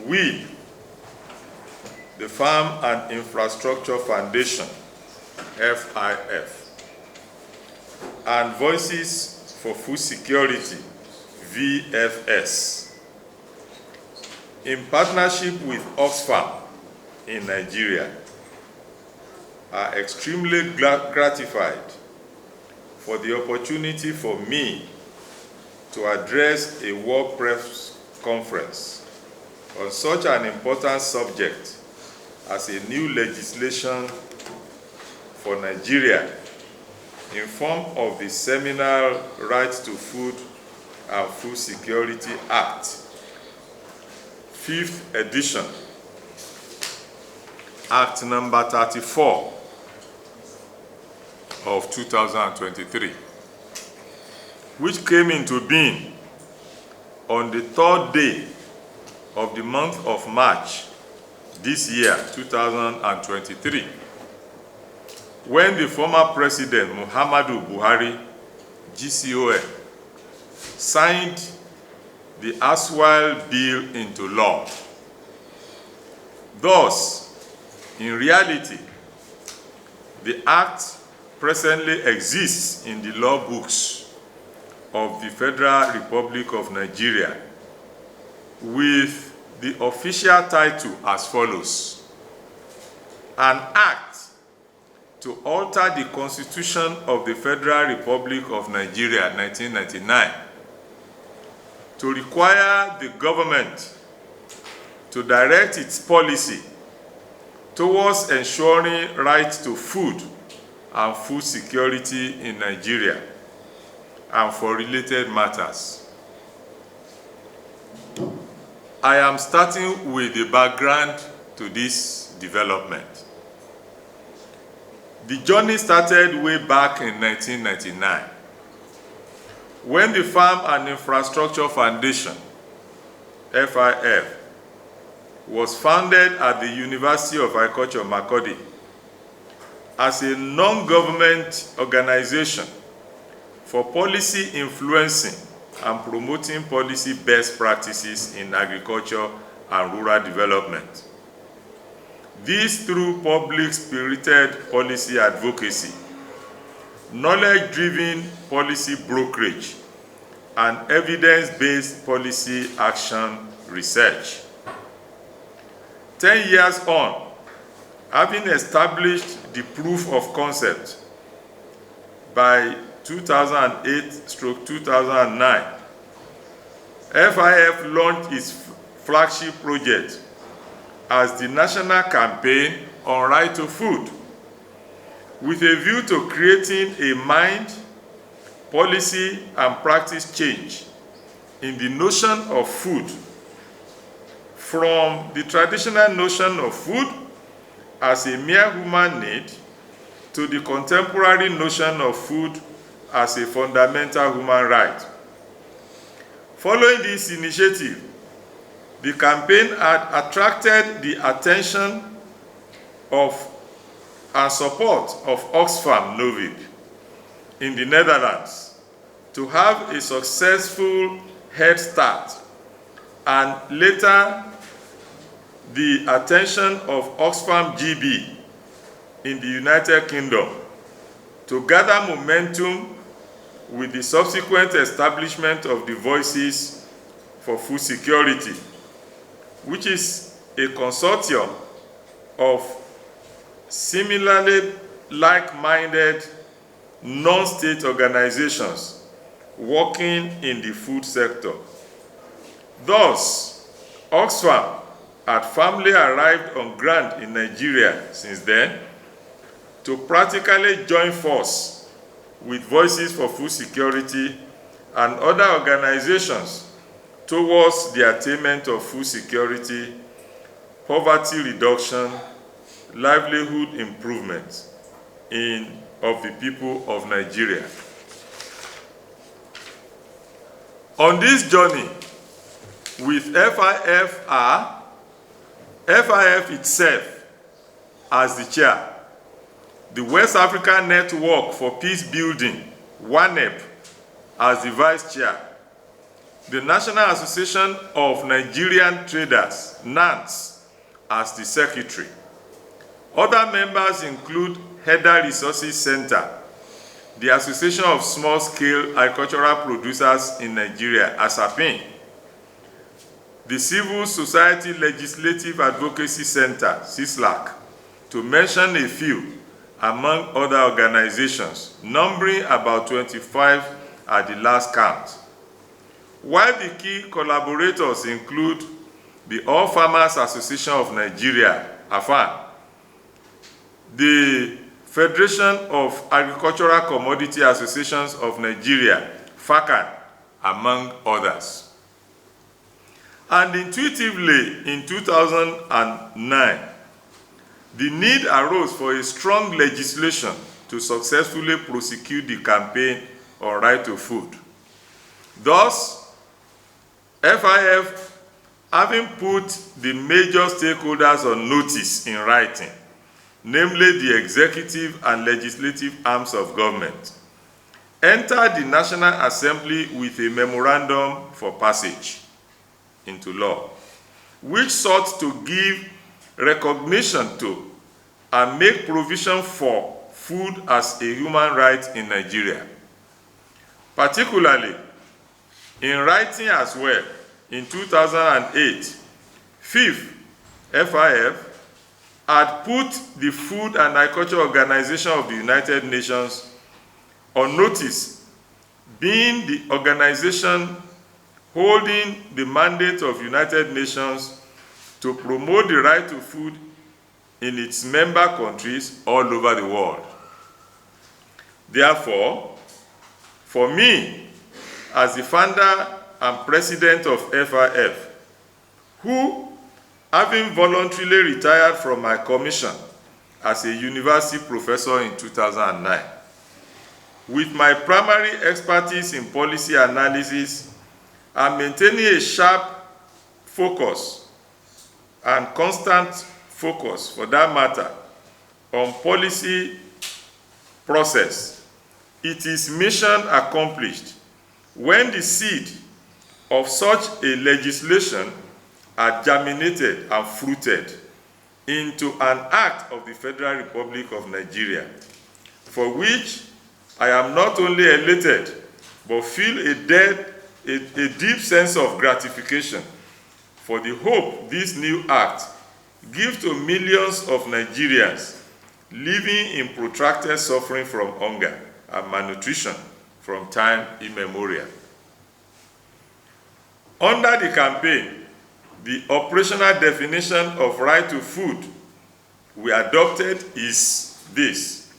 we, the Farm and Infrastructure Foundation, FIF, and Voices for Food Security, VFS, in partnership with OXFAM in Nigeria, are extremely gratified for the opportunity for me to address a World Press Conference on such an important subject as a new legislation for Nigeria in form of the seminal Right to Food and Food Security Act, 5th edition, Act number 34 of 2023, which came into being on the 3rd day of the month of March this year, 2023, when the former President Muhammadu Buhari, GCON, signed the erstwhile bill into law. Thus, in reality, the Act presently exists in the law books of the Federal Republic of Nigeria with the official title as follows: An Act to alter the Constitution of the Federal Republic of Nigeria, 1999, to require the government to direct its policy towards ensuring right to food and food security in Nigeria and for related matters. I am starting with the background to this development. The journey started way back in 1999 when the Farm and Infrastructure Foundation, FIF, was founded at the University of Agriculture, Makurdi, as a non-government organization for policy influencing and promoting policy best practices in agriculture and rural development. This through public-spirited policy advocacy, knowledge-driven policy brokerage, and evidence-based policy action research. 10 years on, having established the proof of concept by 2008/2009, FIF launched its flagship project as the National Campaign on Right to Food, with a view to creating a mind, policy, and practice change in the notion of food, from the traditional notion of food as a mere human need to the contemporary notion of food as a fundamental human right. Following this initiative, the campaign had attracted the attention of and support of OXFAM Novib in the Netherlands to have a successful head start, and later the attention of OXFAM GB in the United Kingdom to gather momentum with the subsequent establishment of the Voices for Food Security, which is a consortium of similarly like-minded non-state organizations working in the food sector. Thus, OXFAM had firmly arrived on ground in Nigeria since then to practically join force with Voices for Food Security and other organizations towards the attainment of food security, poverty reduction, livelihood improvement of the people of Nigeria. On this journey with FIF itself as the chair, the West African Network for Peace Building, WANEP, as the vice chair, the National Association of Nigerian Traders, NANTS, as the secretary. Other members include Heather Resources Center, the Association of Small-Scale Agricultural Producers in Nigeria, ASAPIN, the Civil Society Legislative Advocacy Center, CISLAC, to mention a few, among other organizations, numbering about 25 at the last count. While the key collaborators include the All Farmers Association of Nigeria, AFAN, the Federation of Agricultural Commodity Associations of Nigeria, FACAN, among others. And intuitively, in 2009, the need arose for a strong legislation to successfully prosecute the campaign on right to food. Thus, FIF, having put the major stakeholders on notice in writing, namely the executive and legislative arms of government, entered the National Assembly with a memorandum for passage into law, which sought to give recognition to and make provision for food as a human right in Nigeria. Particularly, in writing as well, in 2008, FIF, had put the Food and Agriculture Organization of the United Nations on notice, being the organization holding the mandate of United Nations to promote the right to food in its member countries all over the world. Therefore, for me, as the founder and president of FIF, who, having voluntarily retired from my commission as a university professor in 2009, with my primary expertise in policy analysis and maintaining a sharp focus and constant focus, for that matter, on policy process, it is mission accomplished when the seed of such a legislation are germinated and fruited into an act of the Federal Republic of Nigeria, for which I am not only elated, but feel a deep sense of gratification for the hope this new act gives to millions of Nigerians living in protracted suffering from hunger and malnutrition from time immemorial. Under the campaign, the operational definition of right to food we adopted is this: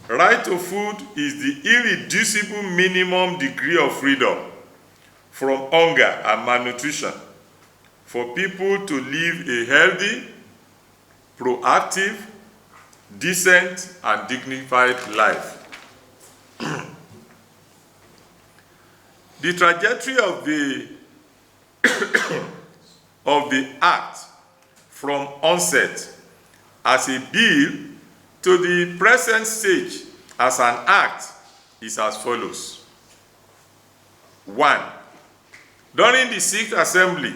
right to food is the irreducible minimum degree of freedom from hunger and malnutrition for people to live a healthy, proactive, decent, and dignified life. The trajectory of the act from onset as a bill to the present stage as an act is as follows. 1. During the 6th Assembly,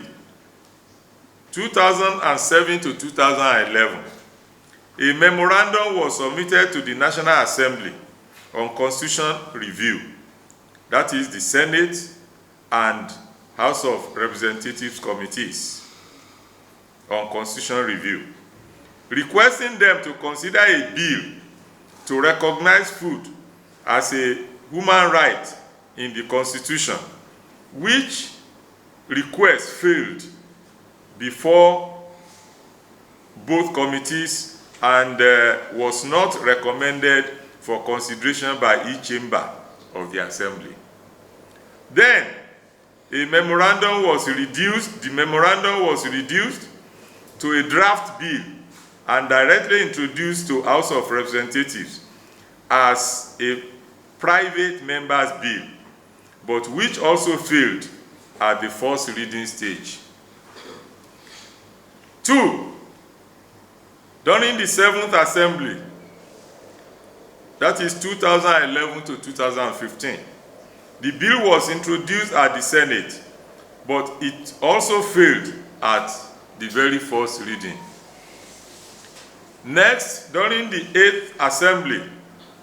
2007 to 2011, a memorandum was submitted to the National Assembly on Constitution Review, that is the Senate and House of Representatives committees on Constitution Review, requesting them to consider a bill to recognize food as a human right in the Constitution, which request failed before both committees and was not recommended for consideration by each chamber of the Assembly. Then, the memorandum was reduced to a draft bill and directly introduced to House of Representatives as a private member's bill, but which also failed at the first reading stage. 2. During the 7th Assembly, that is 2011 to 2015, The bill was introduced at the Senate, but it also failed at the very first reading. Next, during the 8th Assembly,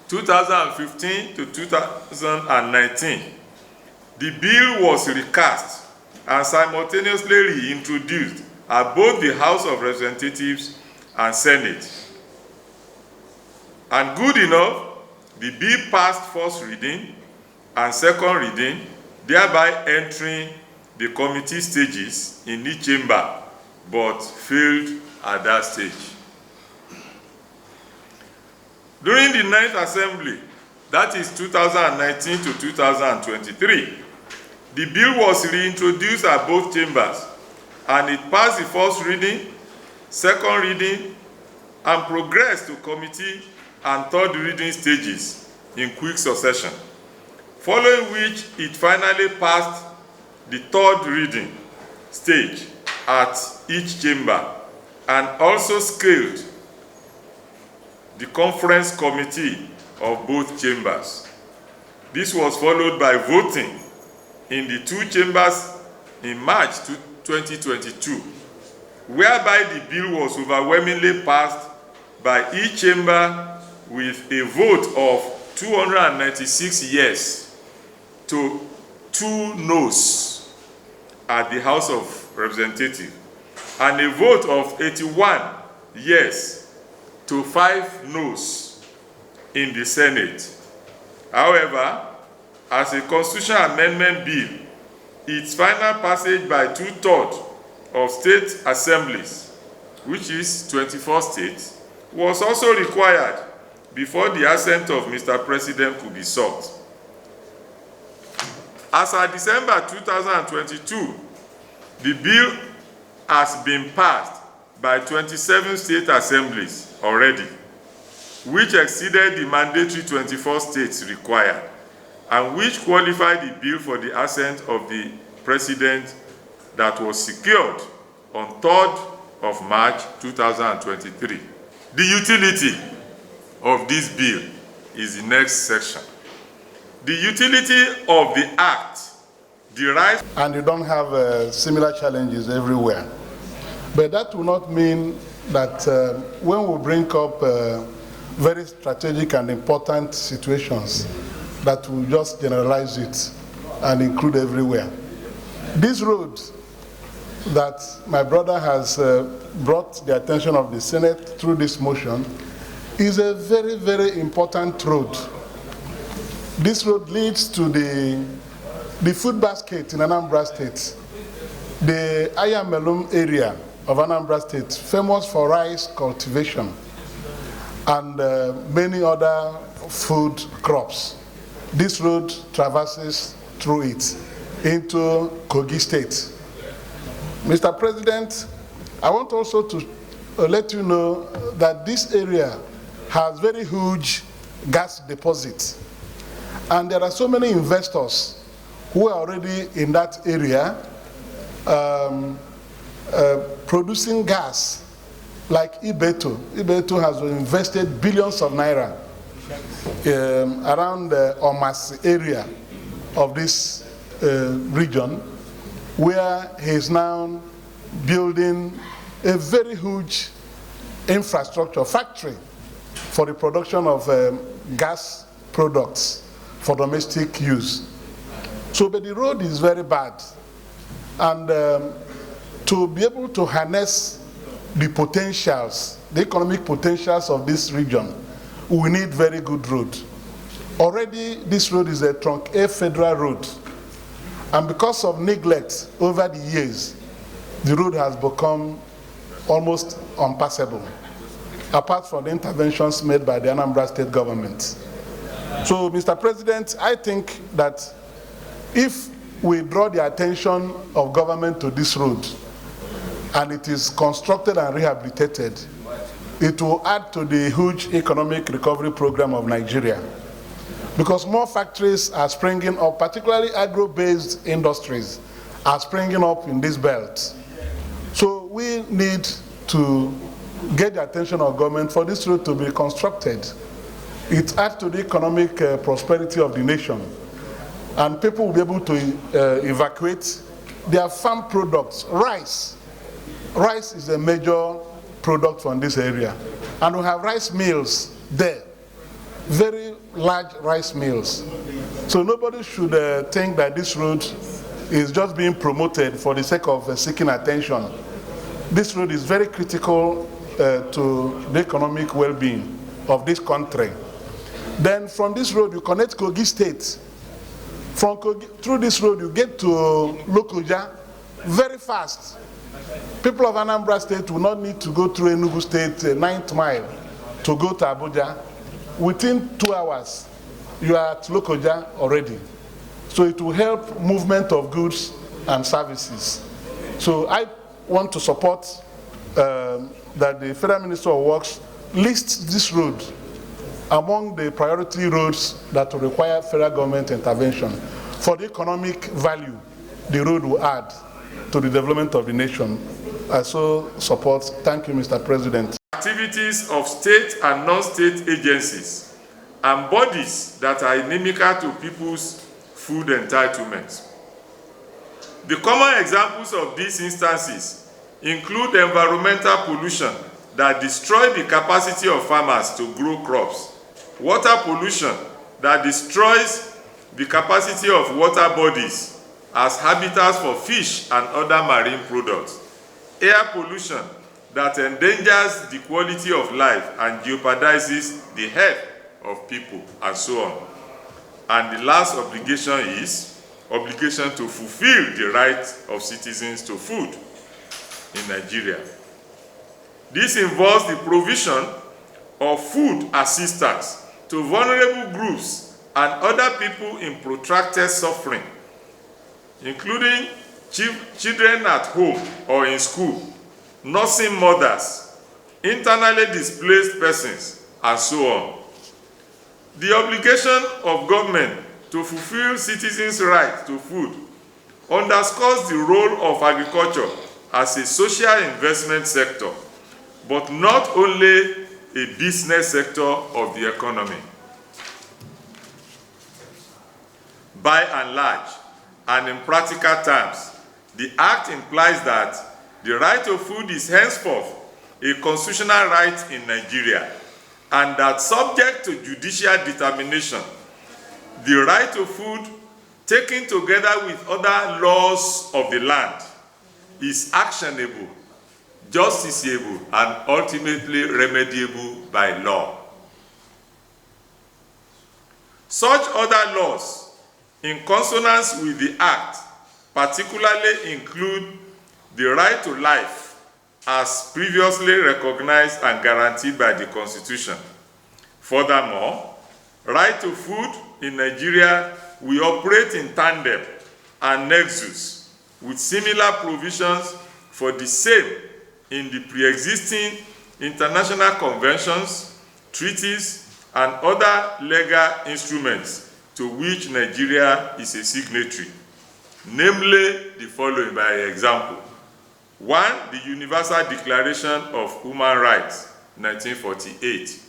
2015 to 2019, the bill was recast and simultaneously reintroduced at both the House of Representatives and Senate. And good enough, the bill passed first reading and second reading, thereby entering the committee stages in each chamber, but failed at that stage. During the 9th Assembly, that is 2019 to 2023, the bill was reintroduced at both chambers, and it passed the first reading, second reading, and progressed to committee and third reading stages in quick succession, following which it finally passed the third reading stage at each chamber and also scaled the conference committee of both chambers. This was followed by voting in the two chambers in March 2022, whereby the bill was overwhelmingly passed by each chamber with a vote of 296 yes to 2 noes at the House of Representatives, and a vote of 81 yes to 5 noes in the Senate. However, as a constitutional amendment bill, its final passage by 2/3 of state assemblies, which is 24 states, was also required before the assent of Mr. President could be sought. As of December 2022, the bill has been passed by 27 state assemblies already, which exceeded the mandatory 24 states required, and which qualified the bill for the assent of the President that was secured on 3rd of March 2023. The utility of this bill is the next section. The utility of the Act derives... And you don't have similar challenges everywhere. But that will not mean that when we bring up very strategic and important situations, that will just generalize it and include everywhere. This road that my brother has brought the attention of the Senate through this motion is a very, very important road. This road leads to the food basket in Anambra State, the Ayamelum area of Anambra State, famous for rice cultivation and many other food crops. This road traverses through it into Kogi State. Mr. President, I want also to let you know that this area has very huge gas deposits. And there are so many investors who are already in that area producing gas, like Ibeto. Ibeto has invested billions of naira around the Omas area of this region, where he is now building a very huge infrastructure factory for the production of gas products for domestic use. So, but the road is very bad. And to be able to harness the potentials, the economic potentials of this region, we need very good road. Already, this road is a Trunk A federal road. And because of neglect over the years, the road has become almost unpassable, apart from the interventions made by the Anambra State government. So, Mr. President, I think that if we draw the attention of government to this road, and it is constructed and rehabilitated, it will add to the huge economic recovery program of Nigeria. Because more factories are springing up, particularly agro-based industries are springing up in this belt. So we need to get the attention of government for this road to be constructed. It adds to the economic prosperity of the nation. and people will be able to evacuate their farm products. Rice. Rice is a major product from this area. And we have rice mills there, very large rice mills. So nobody should think that this road is just being promoted for the sake of seeking attention. This road is very critical to the economic well-being of this country. Then from this road, you connect Kogi State. From Kogi, through this road, you get to Lokoja very fast. People of Anambra State will not need to go through Enugu State, 9th mile, to go to Abuja. Within 2 hours, you are at Lokoja already. So it will help movement of goods and services. So I want to support that the Federal Minister of Works lists this road among the priority roads that will require federal government intervention. For the economic value the road will add to the development of the nation, I so support. Thank you, Mr. President. Activities of state and non-state agencies and bodies that are inimical to people's food entitlements. The common examples of these instances include environmental pollution that destroy the capacity of farmers to grow crops, water pollution that destroys the capacity of water bodies as habitats for fish and other marine products, air pollution that endangers the quality of life and jeopardizes the health of people, and so on. And the last obligation is obligation to fulfill the right of citizens to food in Nigeria. This involves the provision of food assistance to vulnerable groups and other people in protracted suffering, including children at home or in school, nursing mothers, internally displaced persons, and so on. The obligation of government to fulfill citizens' right to food underscores the role of agriculture as a social investment sector, but not only a business sector of the economy. By and large, and in practical terms, the Act implies that the right to food is henceforth a constitutional right in Nigeria, and that subject to judicial determination, the right to food, taken together with other laws of the land, is actionable, justiciable, and ultimately remediable by law. Such other laws, in consonance with the Act, particularly include the right to life as previously recognized and guaranteed by the Constitution. Furthermore, right to food in Nigeria will operate in tandem and nexus with similar provisions for the same in the pre-existing international conventions, treaties, and other legal instruments to which Nigeria is a signatory, namely the following by example. 1, the Universal Declaration of Human Rights, 1948,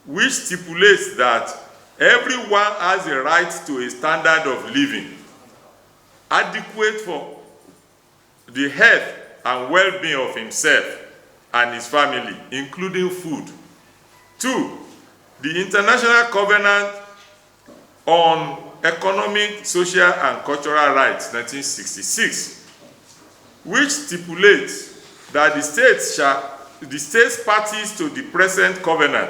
which stipulates that everyone has a right to a standard of living adequate for the health and well-being of himself and his family, including food. 2, the International Covenant on Economic, Social, and Cultural Rights, 1966, which stipulates that the states parties to the present covenant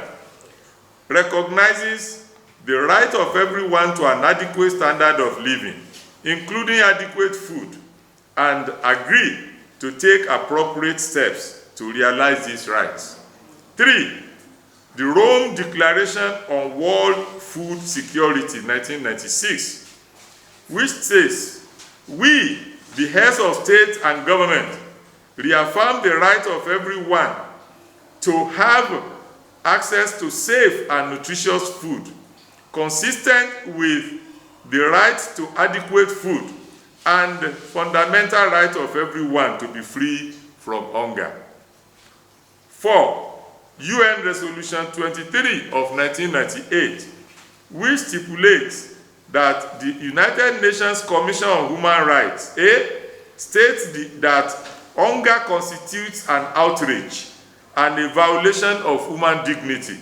recognizes the right of everyone to an adequate standard of living, including adequate food, and agree to take appropriate steps to realize these rights. 3, the Rome Declaration on World Food Security, 1996, which says, we, the heads of state and government, reaffirm the right of everyone to have access to safe and nutritious food, consistent with the right to adequate food and the fundamental right of everyone to be free from hunger. 4, UN Resolution 23 of 1998, which stipulates that the United Nations Commission on Human Rights, states that hunger constitutes an outrage and a violation of human dignity,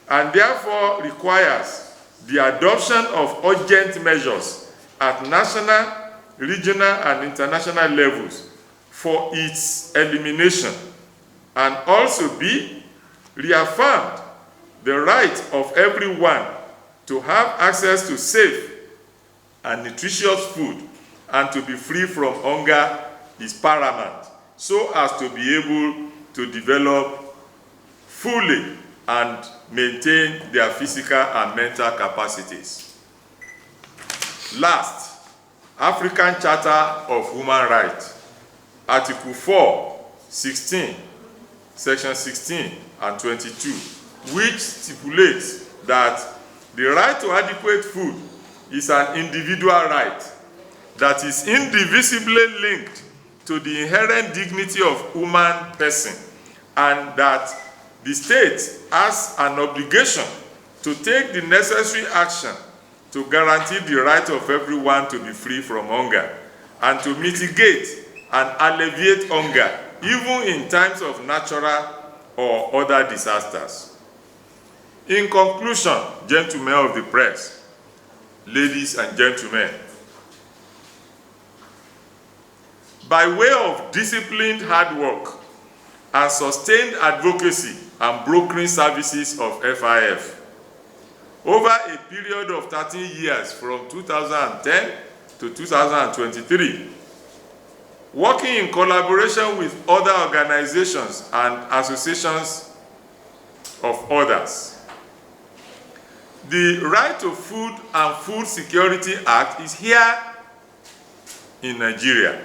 and therefore requires the adoption of urgent measures at national, regional, and international levels for its elimination, and also B, reaffirmed the right of everyone to have access to safe and nutritious food and to be free from hunger is paramount, so as to be able to develop fully and maintain their physical and mental capacities. Last, African Charter of Human Rights, Article 4, 16, Section 16 and 22, which stipulates that the right to adequate food is an individual right that is indivisibly linked to the inherent dignity of human person, and that the state has an obligation to take the necessary action to guarantee the right of everyone to be free from hunger and to mitigate and alleviate hunger even in times of natural or other disasters. In conclusion, gentlemen of the press, ladies and gentlemen, by way of disciplined hard work and sustained advocacy and brokering services of FIF, over a period of 13 years from 2010 to 2023, working in collaboration with other organizations and associations of others, the Right to Food and Food Security Act is here in Nigeria.